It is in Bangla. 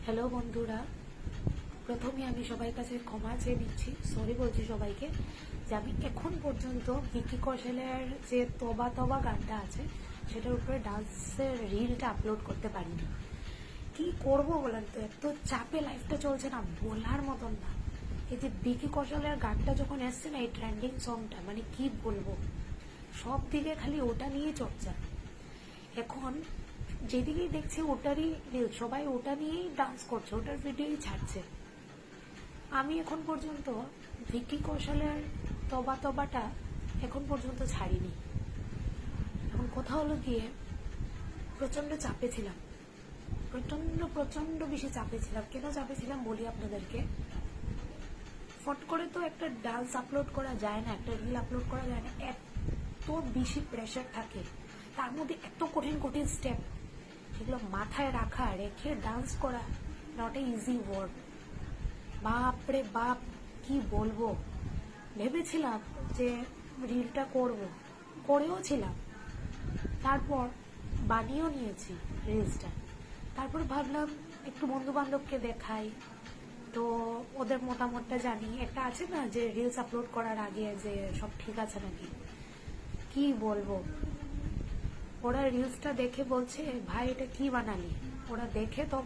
হ্যালো বন্ধুরা, প্রথমে আমি সবার কাছে ক্ষমা চেয়ে নিচ্ছি, সরি বলছি সবাইকে যে আমি এখন পর্যন্ত ভিকি কৌশলের যে তবা তবা গানটা আছে সেটার উপরে ডান্সের রিলটা আপলোড করতে পারিনি। কি করব বলেন তো, এত চাপে লাইফটা চলছে না, বলার মতন না। এই যে ভিকি কৌশলের গানটা যখন এসছে না, এই ট্রেন্ডিং সংটা, মানে কি বলবো, সব দিকে খালি ওটা নিয়ে চর্চা। এখন যেদিকেই দেখছি ওটারই রিল, সবাই ওটা নিয়েই ডান্স করছে, ওটার ভিডিওই ছাড়ছে। আমি এখন পর্যন্ত ভিকি কৌশলের তবা তবাটা এখন পর্যন্ত ছাড়িনি। এখন কথা হলো গিয়ে, প্রচন্ড চাপে ছিলাম, প্রচন্ড বেশি চাপে ছিলাম। কেন চাপে ছিলাম বলি আপনাদেরকে। ফট করে তো একটা ডান্স আপলোড করা যায় না, একটা রিল আপলোড করা যায় না, এত বেশি প্রেশার থাকে, তার মধ্যে এত কঠিন কঠিন স্টেপ, সেগুলো মাথায় রেখে ডান্স করা নট এ ইজি ওয়ার্ক। বাপরে বাপ, কি বলবো। ভেবেছিলাম যে রিলটা করেও ছিলাম, তারপর বানিয়েও নিয়েছি রিলসটা। তারপর ভাবলাম একটু বন্ধু বান্ধবকে দেখাই, তো ওদের মতামতটা জানি। একটা আছে না যে রিলস আপলোড করার আগে যে সব ঠিক আছে নাকি, কি বলবো। ওরা রিলসটা দেখে বলছে, ভাই এটা কি বানালি। ওরা দেখে তো